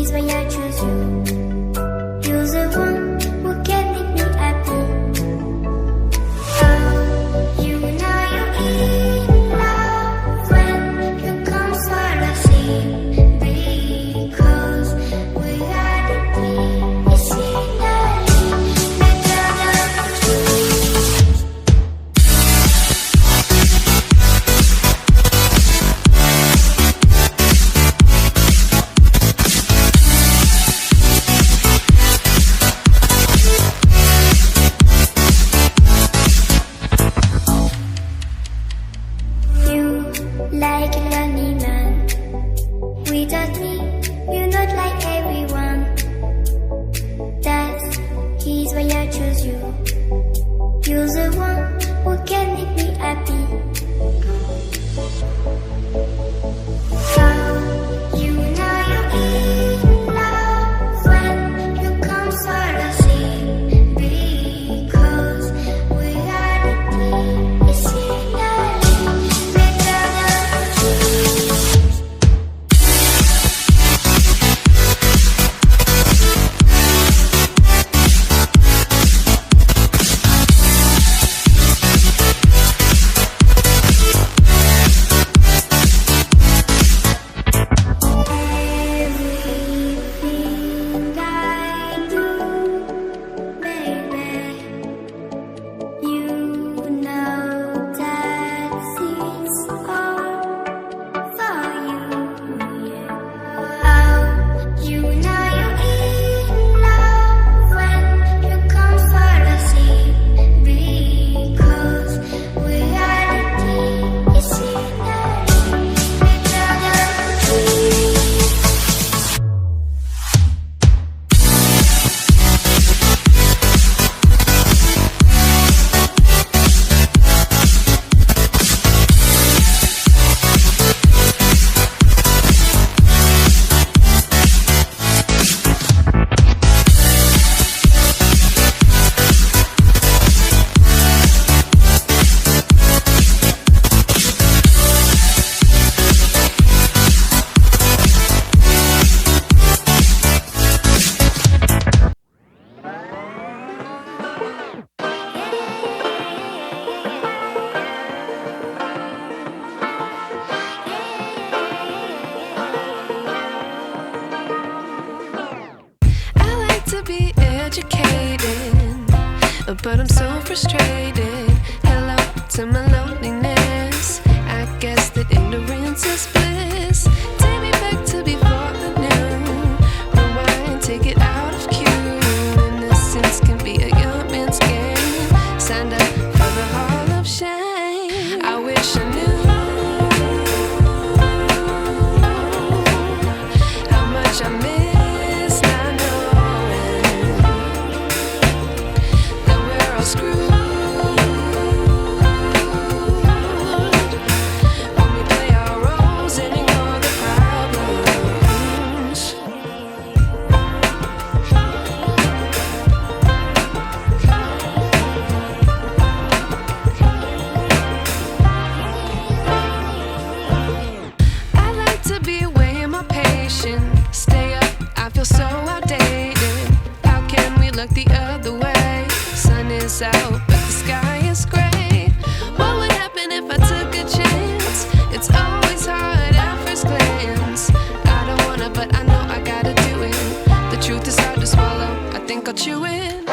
is why I choose you. You're the one who can make me happy. Oh, you know you're in love when you come for the sea. Because we are the team. It's finally better than two. Like a lonely man, without me, you're not like everyone. That is why I choose you. You're the one who can make me happy. Oh, you know you're in love when you come for the sea. Because we are the team. It's finally better than two. Everything I do, baby, you know that it's all for you, yeah. Oh, you know you're in love when you come for the sea. Because we are the team. It's finally better than two. I like to be educated, but I'm so frustrated. Hello to my loneliness. I guess that ignorance is bliss. Take me back to before I knew. Rewind, take it out of cue. Innocence can be a young man's game. Signed up for the hall of shame. I wish I knew how much I miss not knowing that we're all screwed when we play our roles and ignore the problems. I like to be away in my patience. Stay up, I feel so outdated. How can we look the other way? Sun is out, but the sky is gray. What would happen if I took a chance? It's always hard at first glance. I don't wanna, but I know I gotta do it. The truth is hard to swallow, I think I'll chew it.